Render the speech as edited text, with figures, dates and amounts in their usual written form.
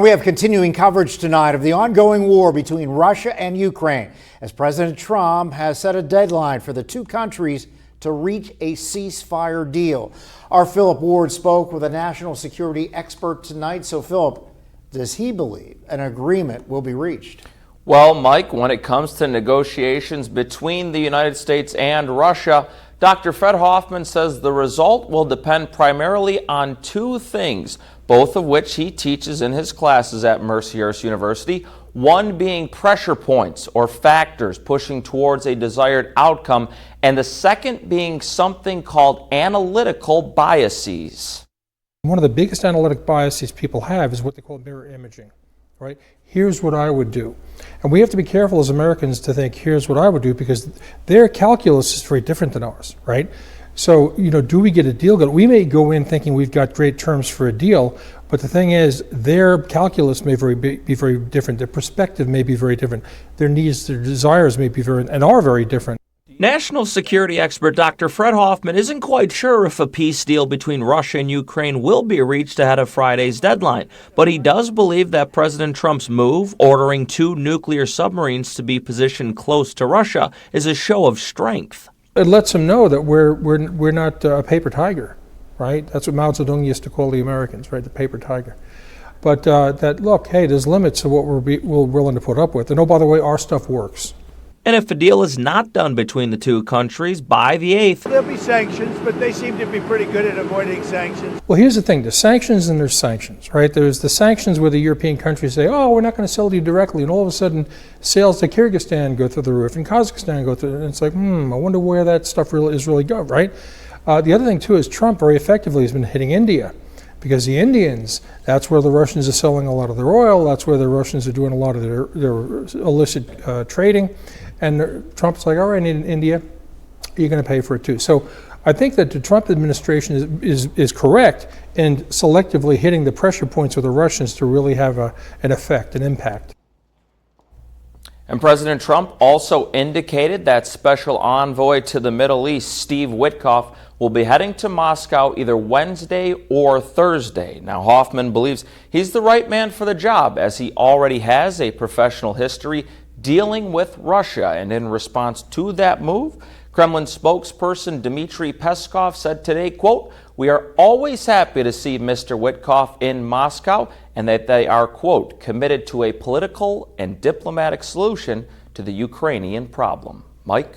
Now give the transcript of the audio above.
We have continuing coverage tonight of the ongoing war between Russia and Ukraine, as President Trump has set a deadline for the two countries to reach a ceasefire deal. Our Philip Ward spoke with a national security expert tonight. So, Philip, does he believe an agreement will be reached? Well, Mike, when it comes to negotiations between the United States and Russia, Dr. Fred Hoffman says the result will depend primarily on two things, both of which he teaches in his classes at Mercyhurst University, one being pressure points or factors pushing towards a desired outcome, and the second being something called analytical biases. One of the biggest analytic biases people have is what they call mirror imaging, right? Here's what I would do. And we have to be careful as Americans to think, here's what I would do, because their calculus is very different than ours, right? So, do we get a deal? We may go in thinking we've got great terms for a deal, but the thing is, their calculus may be very different. Their perspective may be very different. Their needs, their desires may be are very different. National security expert Dr. Fred Hoffman isn't quite sure if a peace deal between Russia and Ukraine will be reached ahead of Friday's deadline, but he does believe that President Trump's move, ordering 2 nuclear submarines to be positioned close to Russia, is a show of strength. It lets them know that we're not a paper tiger, right? That's what Mao Zedong used to call the Americans, right? The paper tiger. But that, look, hey, there's limits to what we're willing to put up with. And oh, by the way, our stuff works. And if a deal is not done between the two countries by the 8th, there'll be sanctions, but they seem to be pretty good at avoiding sanctions. Well, here's the thing. There's sanctions and there's sanctions, right? There's the sanctions where the European countries say, oh, we're not going to sell to you directly. And all of a sudden, sales to Kyrgyzstan go through the roof and Kazakhstan go through. And it's like, I wonder where that stuff is really going, right? The other thing, too, is Trump very effectively has been hitting India. Because the Indians, that's where the Russians are selling a lot of their oil. That's where the Russians are doing a lot of their illicit trading. And Trump's like, all right, in India, you're going to pay for it too. So I think that the Trump administration is correct in selectively hitting the pressure points of the Russians to really have an effect, an impact. And President Trump also indicated that Special Envoy to the Middle East, Steve Witkoff, will be heading to Moscow either Wednesday or Thursday. Now, Hoffman believes he's the right man for the job, as he already has a professional history dealing with Russia. And in response to that move, Kremlin spokesperson Dmitry Peskov said today, quote, "We are always happy to see Mr. Witkoff in Moscow, and that they are, quote, committed to a political and diplomatic solution to the Ukrainian problem." Mike?